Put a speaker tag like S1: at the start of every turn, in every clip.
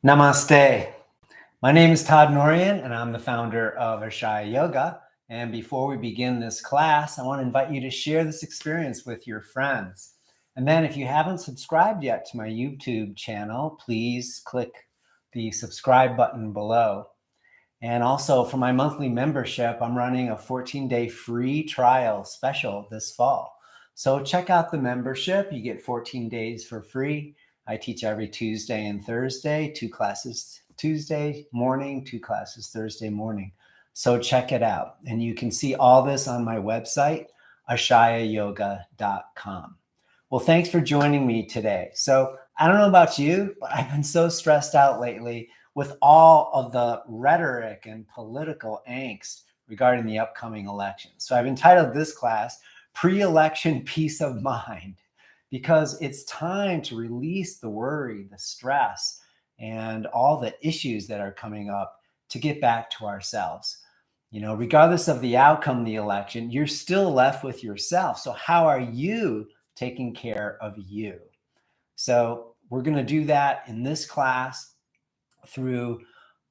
S1: Namaste. My name is Todd Norian, and I'm the founder of Ashaya Yoga. And before we begin this class, I want to invite you to share this experience with your friends. And then if you haven't subscribed yet to my YouTube channel, please click the subscribe button below. And also for my monthly membership, I'm running a 14-day free trial special this fall. So check out the membership. You get 14 days for free. I teach every Tuesday and Thursday, 2 classes Tuesday morning, 2 classes Thursday morning. So check it out. And you can see all this on my website, ashayayoga.com. Well, thanks for joining me today. So I don't know about you, but I've been so stressed out lately with all of the rhetoric and political angst regarding the upcoming election. So I've entitled this class, Pre-Election Peace of Mind, because it's time to release the worry, the stress, and all the issues that are coming up to get back to ourselves. You know, regardless of the outcome of the election, you're still left with yourself. So how are you taking care of you? So we're going to do that in this class through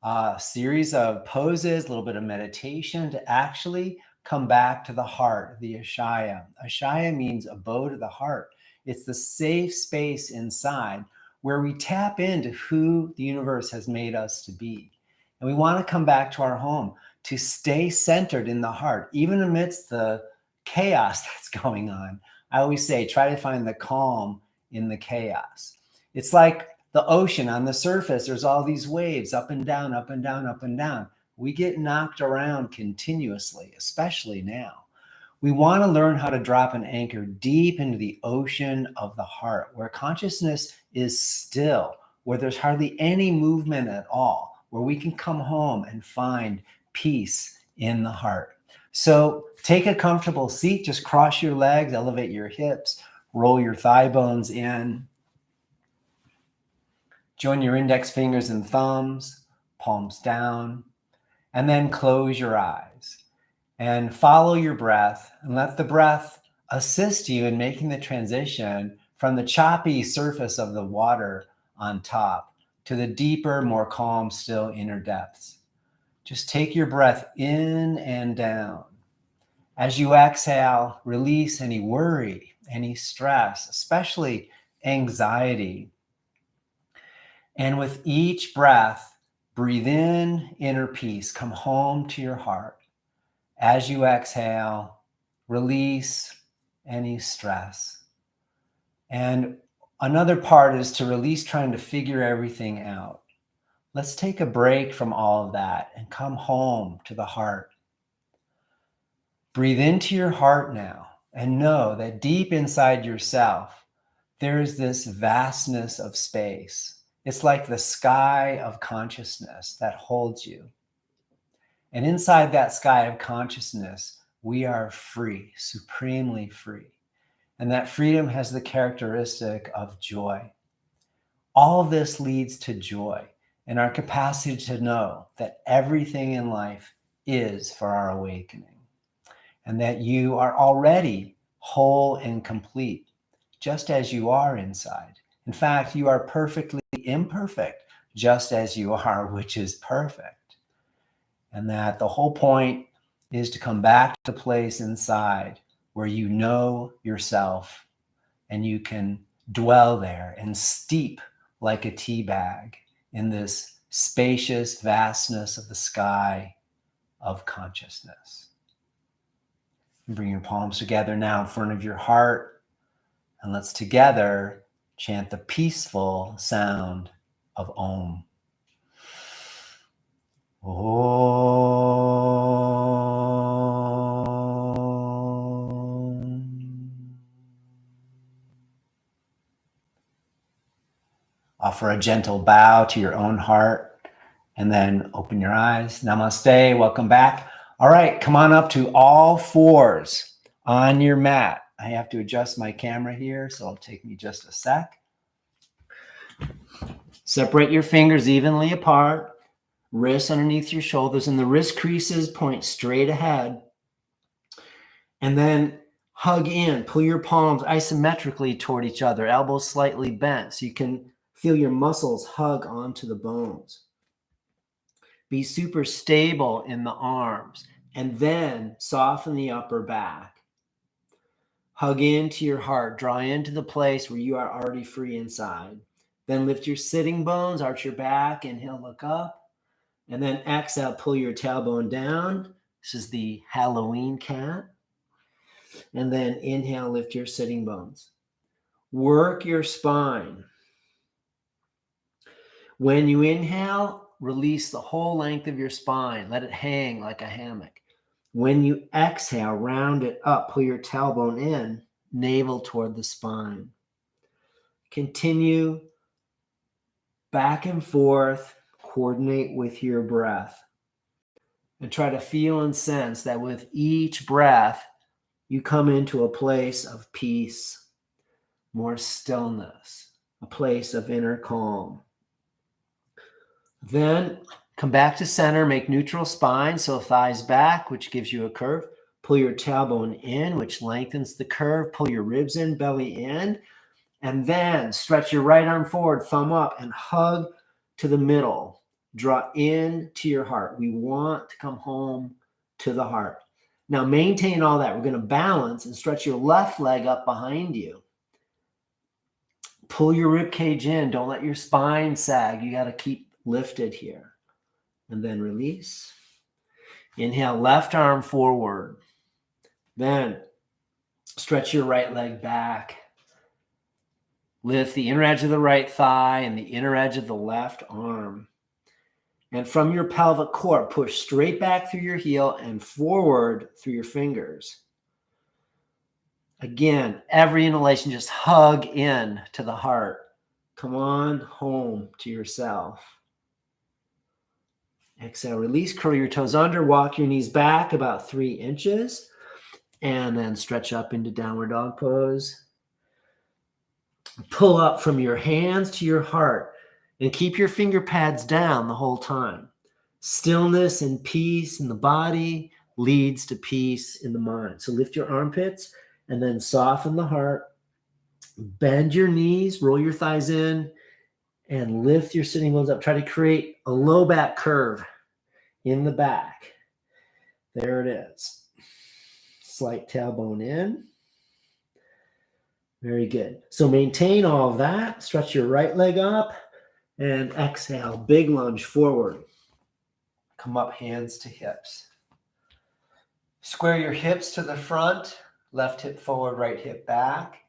S1: a series of poses, a little bit of meditation to actually come back to the heart, the Ashaya. Ashaya means abode of the heart. It's the safe space inside where we tap into who the universe has made us to be. And we want to come back to our home to stay centered in the heart, even amidst the chaos that's going on. I always say, try to find the calm in the chaos. It's like the ocean. On the surface, there's all these waves up and down, up and down, up and down. We get knocked around continuously, especially now. We want to learn how to drop an anchor deep into the ocean of the heart, where consciousness is still, where there's hardly any movement at all, where we can come home and find peace in the heart. So take a comfortable seat, just cross your legs, elevate your hips, roll your thigh bones in. Join your index fingers and thumbs, palms down, and then close your eyes. And follow your breath and let the breath assist you in making the transition from the choppy surface of the water on top to the deeper, more calm, still inner depths. Just take your breath in and down. As you exhale, release any worry, any stress, especially anxiety. And with each breath, breathe in inner peace. Come home to your heart. As you exhale, release any stress. And another part is to release trying to figure everything out. Let's take a break from all of that and come home to the heart. Breathe into your heart now and know that deep inside yourself, there is this vastness of space. It's like the sky of consciousness that holds you. And inside that sky of consciousness, we are free, supremely free. And that freedom has the characteristic of joy. All of this leads to joy and our capacity to know that everything in life is for our awakening. And that you are already whole and complete, just as you are inside. In fact, you are perfectly imperfect, just as you are, which is perfect. And that the whole point is to come back to the place inside where you know yourself and you can dwell there and steep like a tea bag in this spacious vastness of the sky of consciousness. Bring your palms together now in front of your heart, and let's together chant the peaceful sound of Om. Offer a gentle bow to your own heart and then open your eyes. Namaste, welcome back. All right, come on up to all fours on your mat. I have to adjust my camera here, so it'll take me just a sec. Separate your fingers evenly apart. Wrists underneath your shoulders, and the wrist creases point straight ahead. And then hug in, pull your palms isometrically toward each other, elbows slightly bent, so you can Feel your muscles hug onto the bones. Be super stable in the arms, and then soften the upper back. Hug into your heart, draw into the place where you are already free inside. Then lift your sitting bones, arch your back, inhale, look up. And then exhale, pull your tailbone down. This is the Halloween cat. And then inhale, lift your sitting bones. Work your spine. When you inhale, release the whole length of your spine. Let it hang like a hammock. When you exhale, round it up, pull your tailbone in, navel toward the spine. Continue back and forth, coordinate with your breath. And try to feel and sense that with each breath, you come into a place of peace, more stillness, a place of inner calm. Then come back to center, make neutral spine, so thighs back, which gives you a curve. Pull your tailbone in, which lengthens the curve. Pull your ribs in, belly in. And then stretch your right arm forward, thumb up, and hug to the middle. Draw in to your heart. We want to come home to the heart. Now maintain all that. We're going to balance and stretch your left leg up behind you. Pull your rib cage in. Don't let your spine sag. You got to keep lifted here. And then release. Inhale, left arm forward. Then stretch your right leg back. Lift the inner edge of the right thigh and the inner edge of the left arm. And from your pelvic core, push straight back through your heel and forward through your fingers. Again, every inhalation, just hug in to the heart. Come on home to yourself. Exhale, release, curl your toes under, walk your knees back about 3 inches, and then stretch up into downward dog pose. Pull up from your hands to your heart and keep your finger pads down the whole time. Stillness and peace in the body leads to peace in the mind. So lift your armpits and then soften the heart. Bend your knees, roll your thighs in, and lift your sitting bones up. Try to create a low back curve in the back. There it is. Slight tailbone in. Very good. So maintain all of that. Stretch your right leg up and exhale. Big lunge forward. Come up, hands to hips. Square your hips to the front. Left hip forward, right hip back.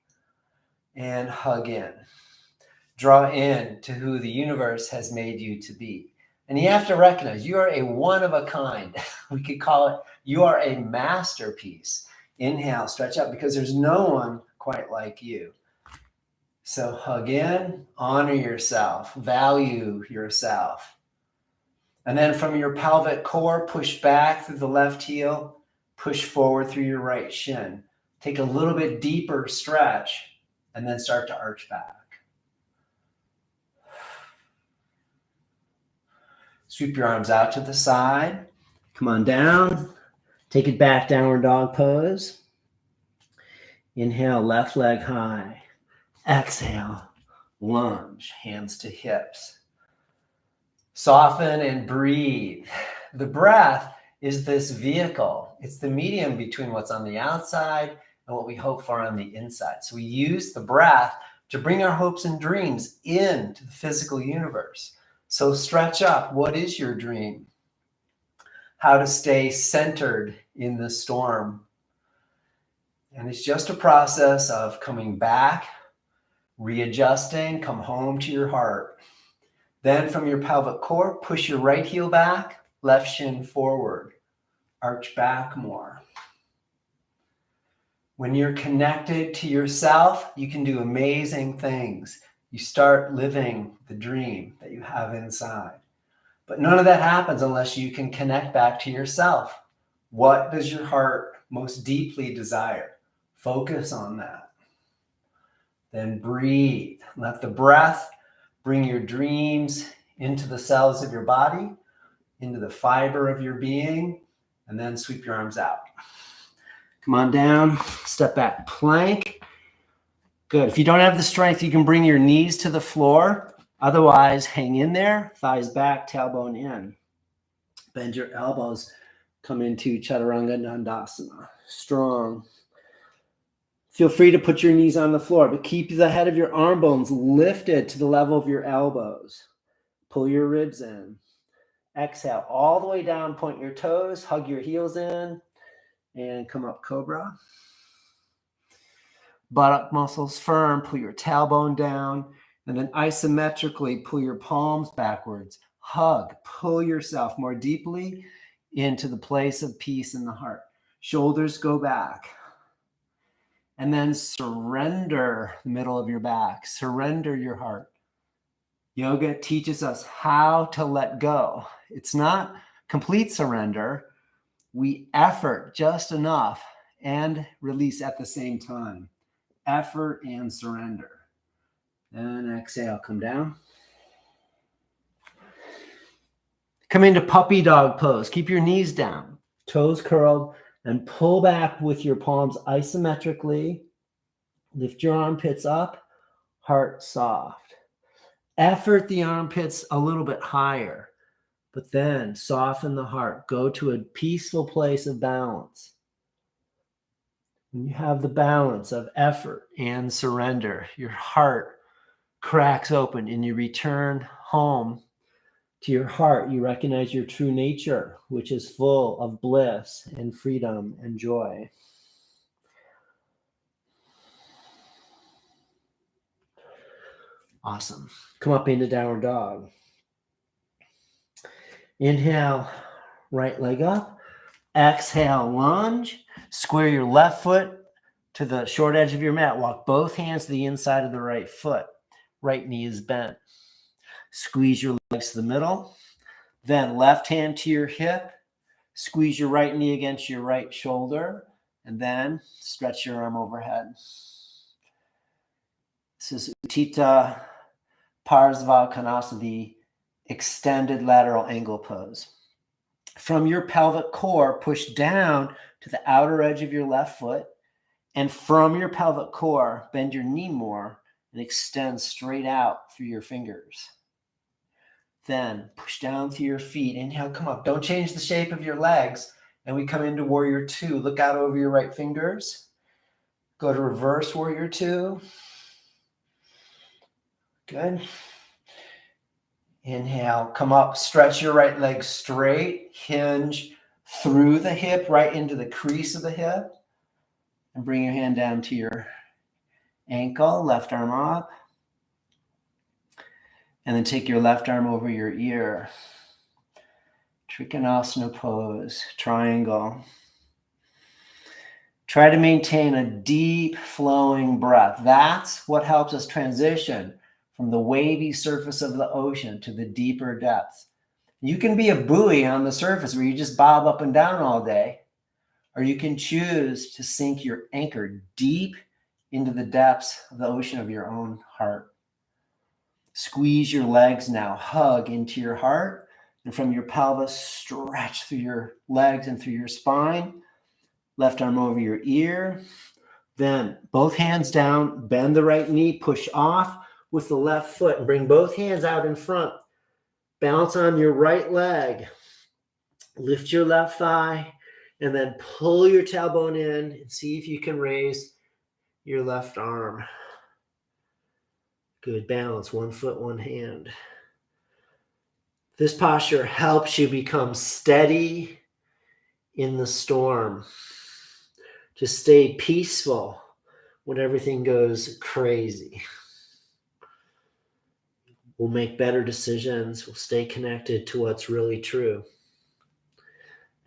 S1: And hug in. Draw in to who the universe has made you to be. And you have to recognize you are a one of a kind. We could call it, you are a masterpiece. Inhale, stretch up, because there's no one quite like you. So hug in, honor yourself, value yourself. And then from your pelvic core, push back through the left heel, push forward through your right shin. Take a little bit deeper stretch, and then start to arch back. Sweep your arms out to the side. Come on down. Take it back, downward dog pose. Inhale, left leg high. Exhale, lunge, hands to hips. Soften and breathe. The breath is this vehicle. It's the medium between what's on the outside and what we hope for on the inside. So we use the breath to bring our hopes and dreams into the physical universe. So stretch up. What is your dream? How to stay centered in the storm. And it's just a process of coming back, readjusting, come home to your heart. Then from your pelvic core, push your right heel back, left shin forward, arch back more. When you're connected to yourself, you can do amazing things. You start living the dream that you have inside. But none of that happens unless you can connect back to yourself. What does your heart most deeply desire? Focus on that. Then breathe. Let the breath bring your dreams into the cells of your body, into the fiber of your being, and then sweep your arms out. Come on down, step back, plank. Good. If you don't have the strength, you can bring your knees to the floor Otherwise, hang in there, thighs back, tailbone in. Bend your elbows, come into Chaturanga Dandasana. Strong. Feel free to put your knees on the floor, but keep the head of your arm bones lifted to the level of your elbows. Pull your ribs in. Exhale all the way down, point your toes, hug your heels in, and come up cobra. Buttock muscles firm, pull your tailbone down, and then isometrically pull your palms backwards. Hug, pull yourself more deeply into the place of peace in the heart. Shoulders go back. And then surrender the middle of your back. Surrender your heart. Yoga teaches us how to let go. It's not complete surrender. We effort just enough and release at the same time. Effort and surrender. And exhale, come down. Come into puppy dog pose. Keep your knees down, toes curled, and pull back with your palms isometrically. Lift your armpits up, heart soft. Effort the armpits a little bit higher, but then soften the heart. Go to a peaceful place of balance. When you have the balance of effort and surrender, your heart cracks open and you return home to your heart. You recognize your true nature, which is full of bliss and freedom and joy. Awesome. Come up into downward dog. Inhale, right leg up. Exhale, lunge. Square your left foot to the short edge of your mat. Walk both hands to the inside of the right foot. Right knee is bent. Squeeze your legs to the middle. Then left hand to your hip. Squeeze your right knee against your right shoulder. And then stretch your arm overhead. This is Utthita Parsvakonasana, the extended lateral angle pose. From your pelvic core, push down to the outer edge of your left foot. And from your pelvic core, bend your knee more and extend straight out through your fingers. Then push down through your feet. Inhale, come up. Don't change the shape of your legs. And we come into warrior two. Look out over your right fingers. Go to reverse warrior two. Good. Inhale, come up, stretch your right leg straight, hinge through the hip, right into the crease of the hip, and bring your hand down to your ankle, left arm up, and then take your left arm over your ear. Trikonasana pose, triangle. Try to maintain a deep flowing breath. That's what helps us transition from the wavy surface of the ocean to the deeper depths. You can be a buoy on the surface where you just bob up and down all day, or you can choose to sink your anchor deep into the depths of the ocean of your own heart. Squeeze your legs now, hug into your heart, and from your pelvis, stretch through your legs and through your spine. Left arm over your ear. Then both hands down, bend the right knee, push off with the left foot and bring both hands out in front. Balance on your right leg. Lift your left thigh and then pull your tailbone in and see if you can raise your left arm. Good balance, one foot, one hand. This posture helps you become steady in the storm, to stay peaceful when everything goes crazy. We'll make better decisions. We'll stay connected to what's really true.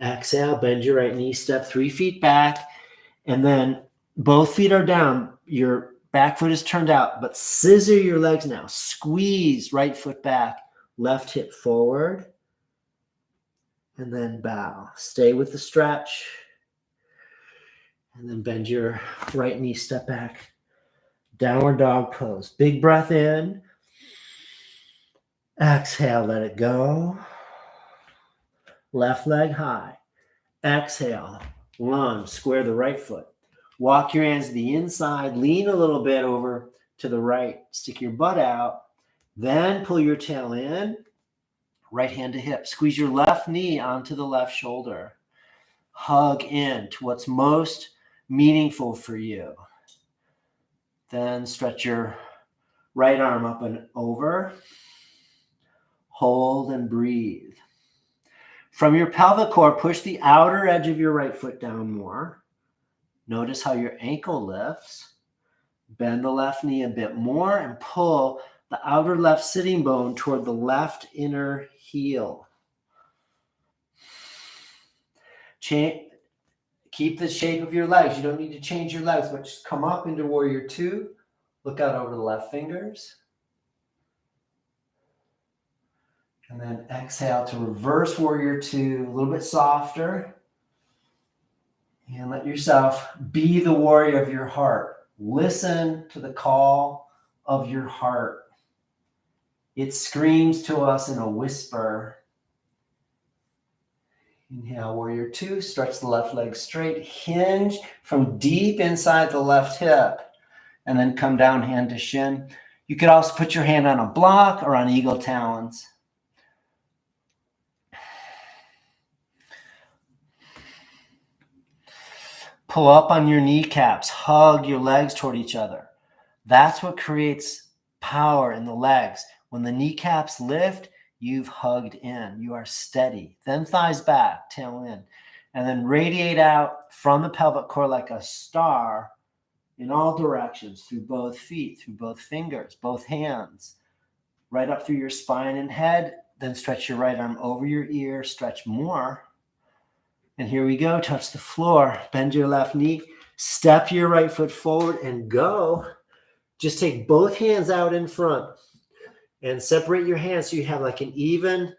S1: Exhale, bend your right knee, step 3 feet back, and then both feet are down. Your back foot is turned out, but scissor your legs now. Squeeze right foot back, left hip forward, and then bow. Stay with the stretch, and then bend your right knee, step back. Downward dog pose. Big breath in. Exhale, let it go. Left leg high. Exhale, lunge, square the right foot. Walk your hands to the inside, lean a little bit over to the right. Stick your butt out Then pull your tail in, right hand to hip. Squeeze your left knee onto the left shoulder. Hug in to what's most meaningful for you. Then stretch your right arm up and over. Hold and breathe. From your pelvic core, push the outer edge of your right foot down more. Notice how your ankle lifts. Bend the left knee a bit more and pull the outer left sitting bone toward the left inner heel. Keep the shape of your legs. You don't need to change your legs, but just come up into warrior two. Look out over the left fingers. And then exhale to reverse warrior two, a little bit softer. And let yourself be the warrior of your heart. Listen to the call of your heart. It screams to us in a whisper. Inhale, warrior two, stretch the left leg straight, hinge from deep inside the left hip, and then come down hand to shin. You could also put your hand on a block or on eagle talons. Pull up on your kneecaps, hug your legs toward each other. That's what creates power in the legs. When the kneecaps lift, you've hugged in. You are steady. Then thighs back, tail in. And then radiate out from the pelvic core like a star in all directions, through both feet, through both fingers, both hands, right up through your spine and head. Then stretch your right arm over your ear, stretch more. And here we go, touch the floor, bend your left knee, step your right foot forward and go. Just take both hands out in front and separate your hands so you have like an even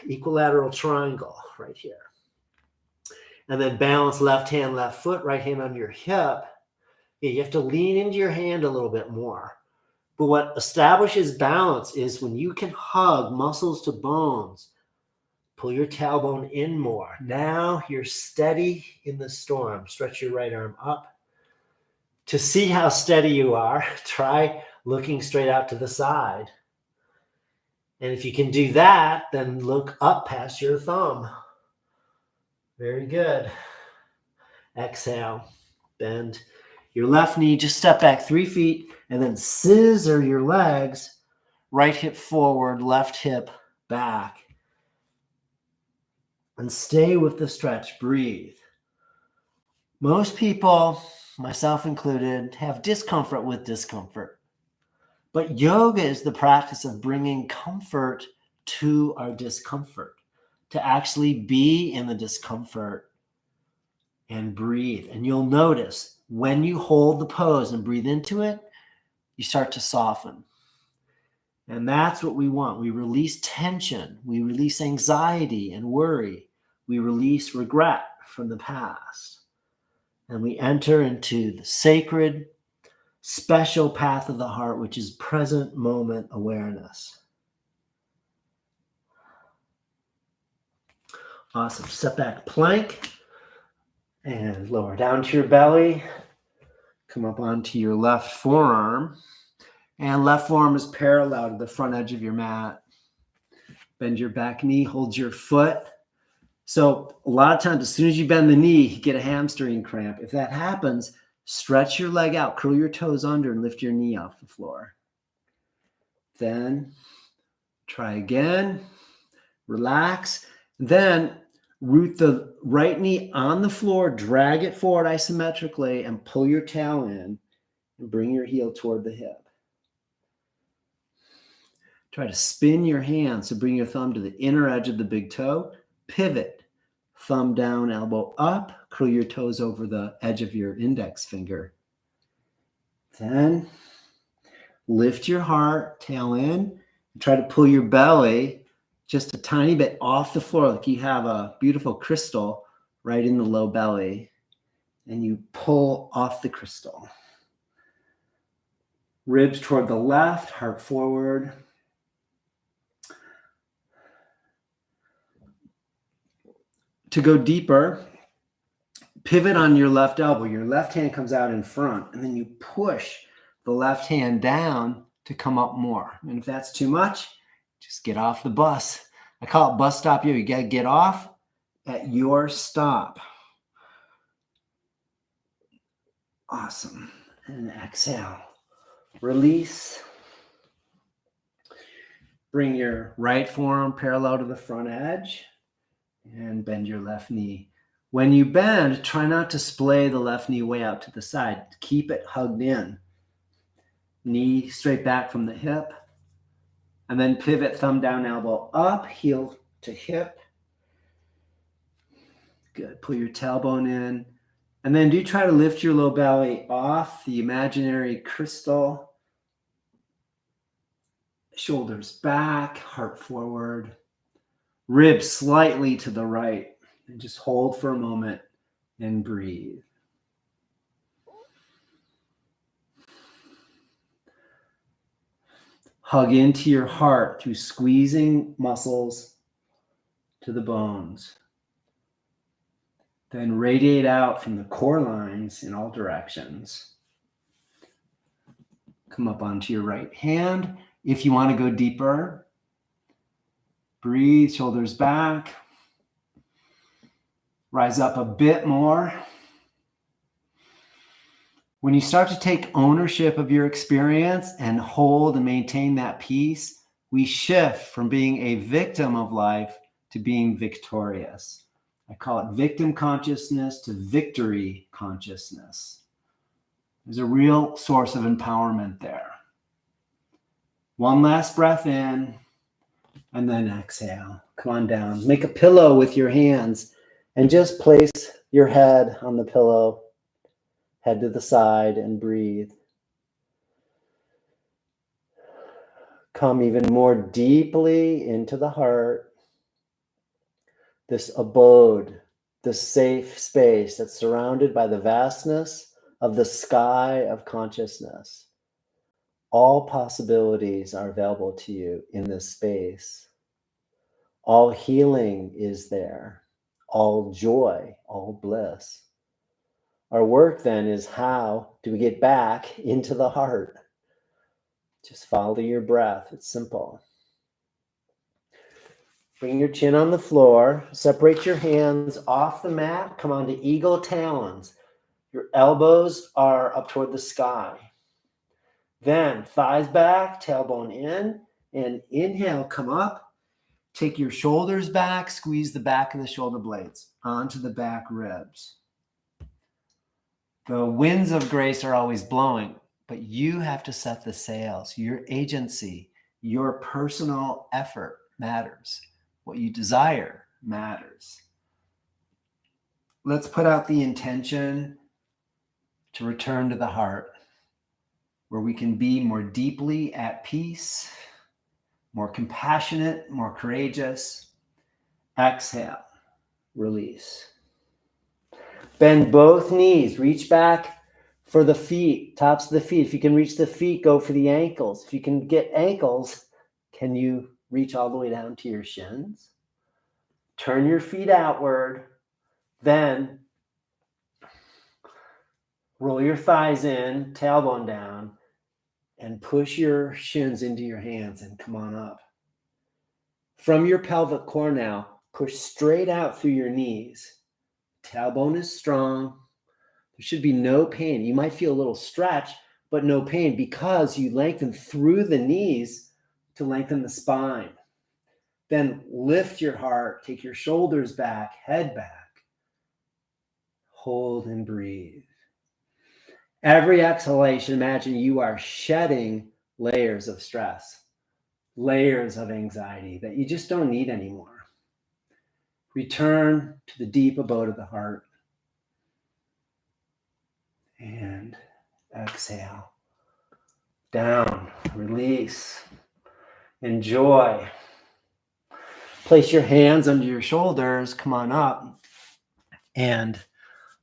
S1: equilateral triangle right here. And then balance left hand, left foot, right hand on your hip. Yeah, you have to lean into your hand a little bit more. But what establishes balance is when you can hug muscles to bones. Pull your tailbone in more. Now you're steady in the storm. Stretch your right arm up. To see how steady you are, try looking straight out to the side. And if you can do that, then look up past your thumb. Very good. Exhale, bend your left knee, just step back 3 feet, and then scissor your legs, right hip forward, left hip back. And stay with the stretch, breathe. Most people, myself included, have discomfort with discomfort. But yoga is the practice of bringing comfort to our discomfort, to actually be in the discomfort and breathe. And you'll notice when you hold the pose and breathe into it, you start to soften. And that's what we want. We release tension. We release anxiety and worry. We release regret from the past. And we enter into the sacred, special path of the heart, which is present moment awareness. Awesome. Step back plank and lower down to your belly. Come up onto your left forearm. And left forearm is parallel to the front edge of your mat. Bend your back knee, hold your foot. So a lot of times, as soon as you bend the knee, you get a hamstring cramp. If that happens, stretch your leg out, curl your toes under, and lift your knee off the floor. Then try again, relax. Then root the right knee on the floor, drag it forward isometrically, and pull your tail in, and bring your heel toward the hip. Try to spin your hand, so bring your thumb to the inner edge of the big toe, pivot. Thumb down, elbow up, curl your toes over the edge of your index finger. Then lift your heart, tail in, and try to pull your belly just a tiny bit off the floor, like you have a beautiful crystal right in the low belly, and you pull off the crystal. Ribs toward the left, heart forward. To go deeper, pivot on your left elbow. Your left hand comes out in front, and then you push the left hand down to come up more. And if that's too much, just get off the bus. I call it bus stop yoga. You got to get off at your stop. Awesome. And exhale. Release. Bring your right forearm parallel to the front edge and bend your left knee. When you bend, try not to splay the left knee way out to the side. Keep it hugged in. Knee straight back from the hip. And then pivot, thumb down, elbow up, heel to hip. Good. Pull your tailbone in. And then do try to lift your low belly off the imaginary crystal. Shoulders back, heart forward. Ribs slightly to the right. And just hold for a moment and breathe. Hug into your heart through squeezing muscles to the bones. Then radiate out from the core lines in all directions. Come up onto your right hand. If you want to go deeper, breathe, shoulders back. Rise up a bit more. When you start to take ownership of your experience and hold and maintain that peace, we shift from being a victim of life to being victorious. I call it victim consciousness to victory consciousness. There's a real source of empowerment there. One last breath in, and then exhale. Come on down. Make a pillow with your hands and just place your head on the pillow. Head to the side and breathe. Come even more deeply into the heart. This abode, this safe space that's surrounded by the vastness of the sky of consciousness. All possibilities are available to you in this space. All healing is there. All joy, all bliss. Our work then is how do we get back into the heart? Just follow your breath. It's simple. Bring your chin on the floor. Separate your hands off the mat. Come onto eagle talons. Your elbows are up toward the sky. Then thighs back, tailbone in, and inhale, come up. Take your shoulders back, squeeze the back of the shoulder blades onto the back ribs. The winds of grace are always blowing, but you have to set the sails. Your agency, your personal effort matters. What you desire matters. Let's put out the intention to return to the heart, where we can be more deeply at peace, more compassionate, more courageous. Exhale, release. Bend both knees, reach back for the feet, tops of the feet. If you can reach the feet, go for the ankles. If you can get ankles, can you reach all the way down to your shins? Turn your feet outward, then roll your thighs in, tailbone down, and push your shins into your hands and come on up. From your pelvic core now, push straight out through your knees. Tailbone is strong. There should be no pain. You might feel a little stretch, but no pain because you lengthen through the knees to lengthen the spine. Then lift your heart, take your shoulders back, head back. Hold and breathe. Every exhalation, imagine you are shedding layers of stress, layers of anxiety that you just don't need anymore. Return to the deep abode of the heart. And exhale. Down, release, enjoy. Place your hands under your shoulders, come on up, and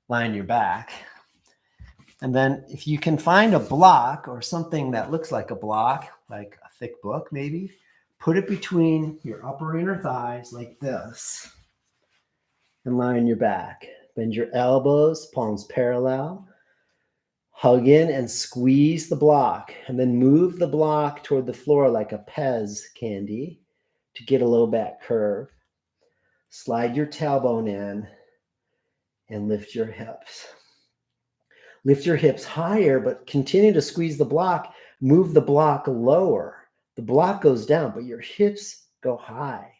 S1: lie on your back. And then if you can find a block or something that looks like a block, like a thick book maybe, put it between your upper inner thighs like this. And lie on your back. Bend your elbows, palms parallel. Hug in and squeeze the block, and then move the block toward the floor like a Pez candy to get a low back curve. Slide your tailbone in and lift your hips. Lift your hips higher, but continue to squeeze the block. Move the block lower. The block goes down, but your hips go high.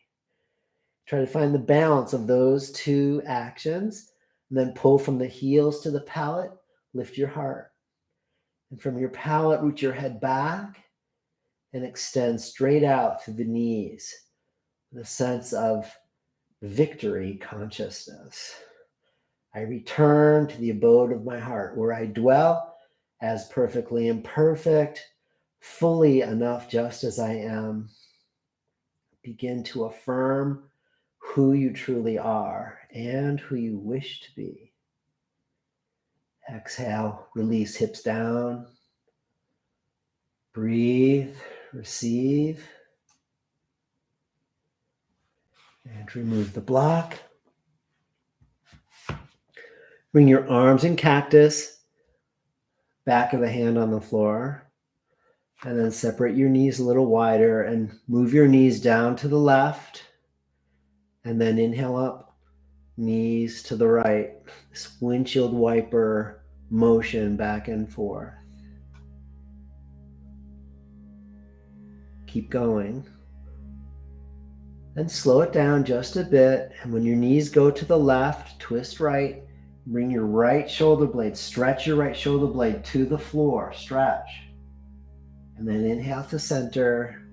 S1: Try to find the balance of those two actions, and then pull from the heels to the palate. Lift your heart. And from your palate, root your head back and extend straight out through the knees with a sense of victory consciousness. I return to the abode of my heart, where I dwell as perfectly imperfect, fully enough just as I am. Begin to affirm who you truly are and who you wish to be. Exhale, release hips down. Breathe, receive, and remove the block. Bring your arms in cactus, back of the hand on the floor, and then separate your knees a little wider and move your knees down to the left, and then inhale up, knees to the right. This windshield wiper motion back and forth. Keep going. Then slow it down just a bit, and when your knees go to the left, twist right. Bring your right shoulder blade, stretch your right shoulder blade to the floor, stretch. And then inhale to center,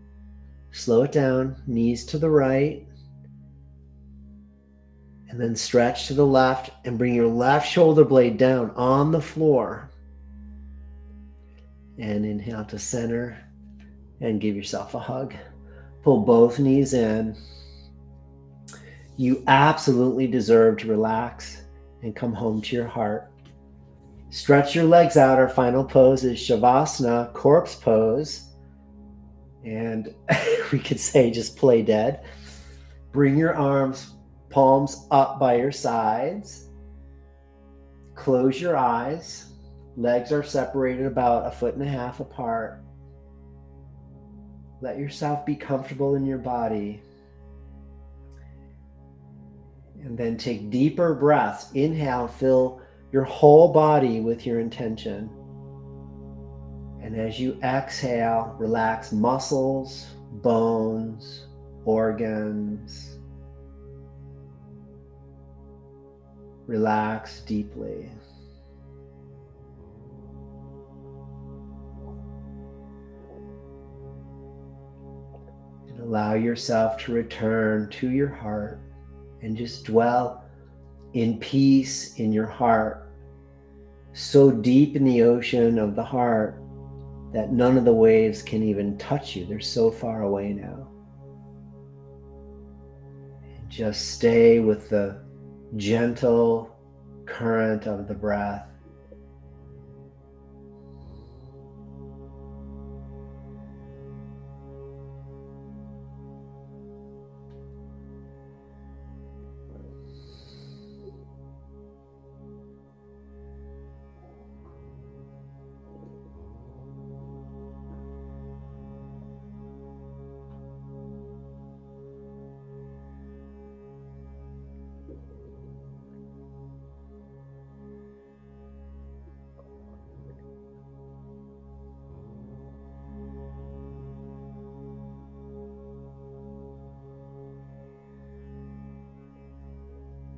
S1: slow it down, knees to the right. And then stretch to the left and bring your left shoulder blade down on the floor. And inhale to center and give yourself a hug. Pull both knees in. You absolutely deserve to relax and come home to your heart. Stretch your legs out. Our final pose is Shavasana, corpse pose. And we could say just play dead. Bring your arms, palms up by your sides. Close your eyes. Legs are separated about 1.5 feet apart. Let yourself be comfortable in your body. And then take deeper breaths. Inhale, fill your whole body with your intention. And as you exhale, relax muscles, bones, organs. Relax deeply. And allow yourself to return to your heart and just dwell in peace in your heart, so deep in the ocean of the heart that none of the waves can even touch you. They're so far away now. And just stay with the gentle current of the breath.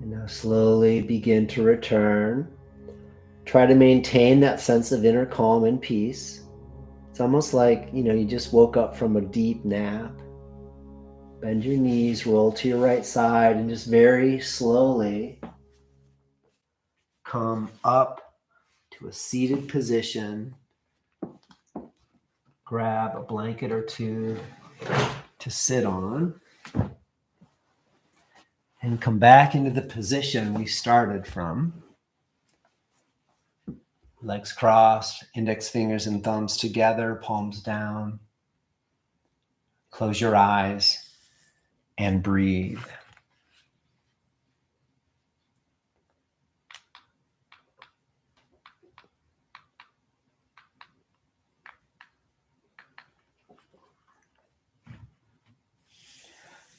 S1: And now slowly begin to return. Try to maintain that sense of inner calm and peace. It's almost like, you just woke up from a deep nap. Bend your knees, roll to your right side, and just very slowly come up to a seated position. Grab a blanket or two to sit on. And come back into the position we started from. Legs crossed, index fingers and thumbs together, palms down. Close your eyes and breathe.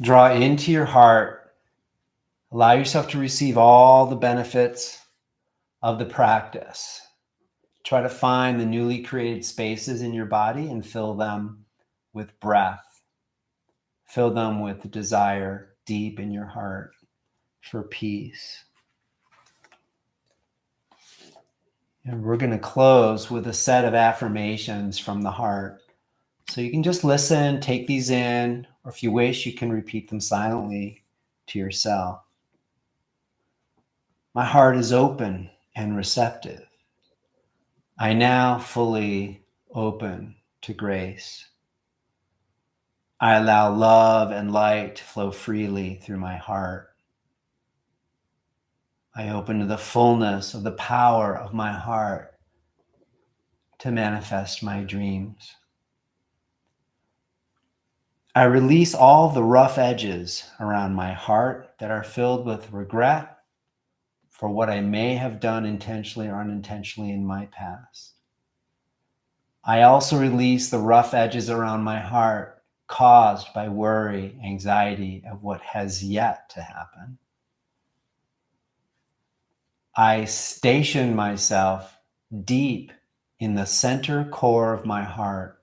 S1: Draw into your heart. Allow yourself to receive all the benefits of the practice. Try to find the newly created spaces in your body and fill them with breath. Fill them with desire deep in your heart for peace. And we're going to close with a set of affirmations from the heart. So you can just listen, take these in, or if you wish, you can repeat them silently to yourself. My heart is open and receptive. I now fully open to grace. I allow love and light to flow freely through my heart. I open to the fullness of the power of my heart to manifest my dreams. I release all the rough edges around my heart that are filled with regret for what I may have done intentionally or unintentionally in my past. I also release the rough edges around my heart caused by worry, anxiety of what has yet to happen. I station myself deep in the center core of my heart,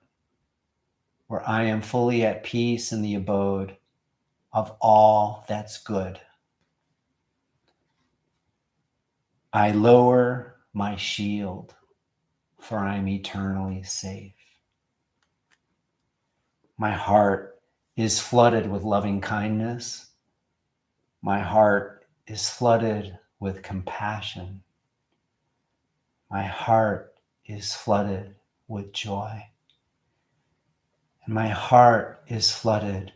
S1: where I am fully at peace in the abode of all that's good. I lower my shield, for I am eternally safe. My heart is flooded with loving kindness. My heart is flooded with compassion. My heart is flooded with joy. And my heart is flooded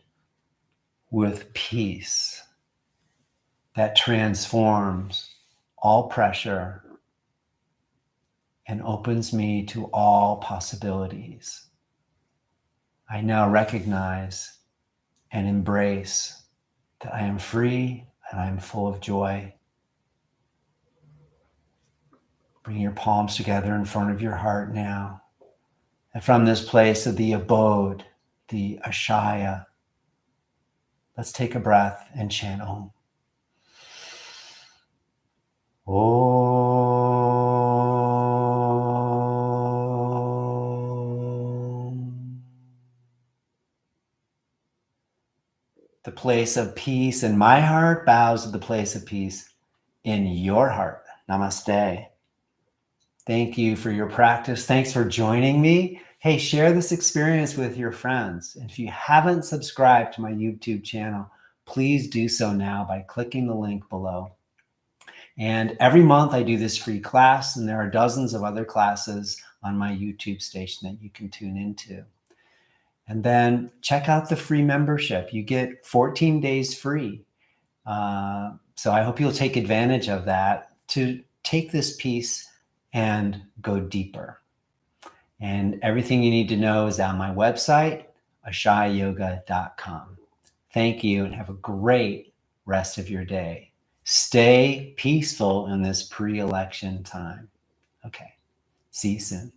S1: with peace that transforms all pressure and opens me to all possibilities. I now recognize and embrace that I am free and I am full of joy. Bring your palms together in front of your heart now. And from this place of the abode, the Ashaya, let's take a breath and chant Om. Om. The place of peace in my heart bows to the place of peace in your heart. Namaste. Thank you for your practice. Thanks for joining me. Hey, share this experience with your friends. And if you haven't subscribed to my YouTube channel, please do so now by clicking the link below. And every month I do this free class, and there are dozens of other classes on my YouTube station that you can tune into. And then check out the free membership. You get 14 days free. So I hope you'll take advantage of that to take this piece and go deeper. And everything you need to know is on my website, ashayayoga.com. Thank you and have a great rest of your day. Stay peaceful in this pre-election time. Okay, see you soon.